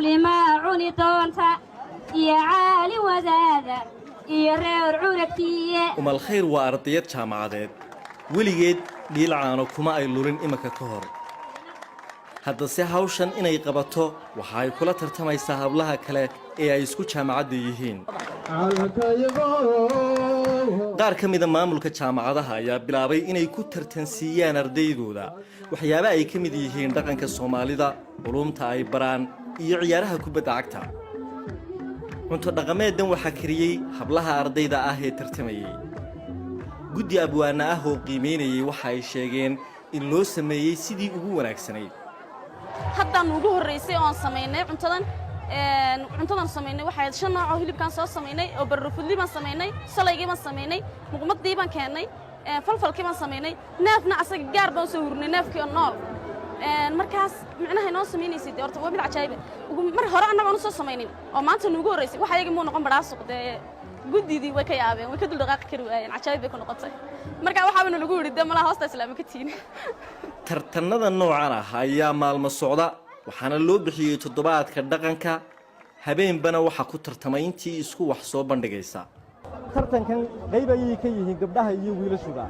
لما عوني دونتا يا عالي وزادة يا رير عونتي وما الخير وأرضية جامعات وليد ديلعانو كما أي لورين إمك كهر هذا سهوشن إن يقبضه وحاي كل ترتمي سحب لها كله أي يسكت جامعات ديهين قار كم إذا ما ملك جامعاتها يا بلابي إن يكون ترتنسيان أرديدودا وحيابا أي كم ديهين دقن كالصومالي دا علوم تاي بران يعيارها كوبا عكتا وانتو دقمات دن وحكريي حبلها أرديدا آهي ترتمي قدي أبوانا أهو قيميني وحاي شاقين إن لو سميي سيدي أبو وناكسني حتى نوجه الرئيسي أن سميناه عنتنا سميناه وحيد شنا عهيل كان صار سميناه وبالرفض لي ما سميناه صلاة ما سميناه مقمط دي ما كاني فلفل كمان سميناه نافنا عسى جاربا وسهرنا ناف كأنار مركز معناه هنا سميني سيدي أرتبوا بالعجائب ومر هرانا ما نص سمينين أو ما أنت نوجه الرئيسي وحيد يجمعون نقم براسق ده جودي دي وكيابين وكدل دقائق كروين عجائب يكون قطعي مركز وحابين نقول الدم لا هوست إسلامي كتير tartanada noocan ah ayaa maalmo socda waxaana loo bixiyay toddobaadka dhaqanka habeenbana waxa ku tartamay intii isku wax soo bandhigaysa tartankan qayb ayay ka yihiin gabdhaha iyo wiilashuba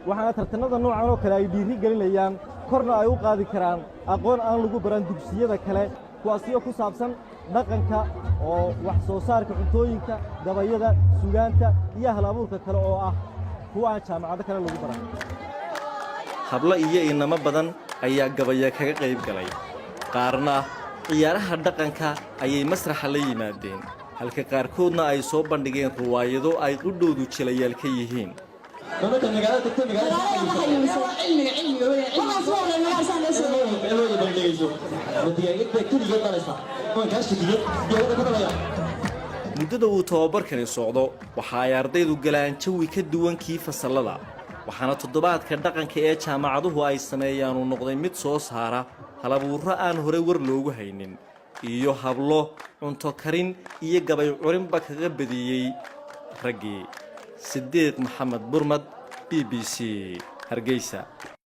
waxaana tartanada noocan oo kale ay dhiiri gelinayaan korna ay u qaadi karaan aqoon aan lagu baran dugsiyada kale kuwaasoo ku saabsan dhaqanka oo wax soo saarka cuntooyinka gabayada suugaanta iyo hal-abuurka kale oo ah kuwa aan jaamacado kale lagu baran habla iyo inama badan ayaa gabaya kaga qayb galay qaarna ciyaaraha dhaqanka ayay masraxa la yimaadeen halka qaarkoodna ay soo bandhigeen ruwaayado ay qudhoodu jilayaal ka yihiin muddada uu tababarkani socdo waxa ay ardaydu galaan jawi ka duwan kii fasallada waxaana toddobaadka dhaqanka ee jaamacaduhu ay sameeyaan uu noqday mid soo saara halabuurro aan hore war loogu haynin iyo hablo cunto karin iyo gabay curinba kaga badiyey raggii Sidiiq Maxamed Burmad BBC Hargeysa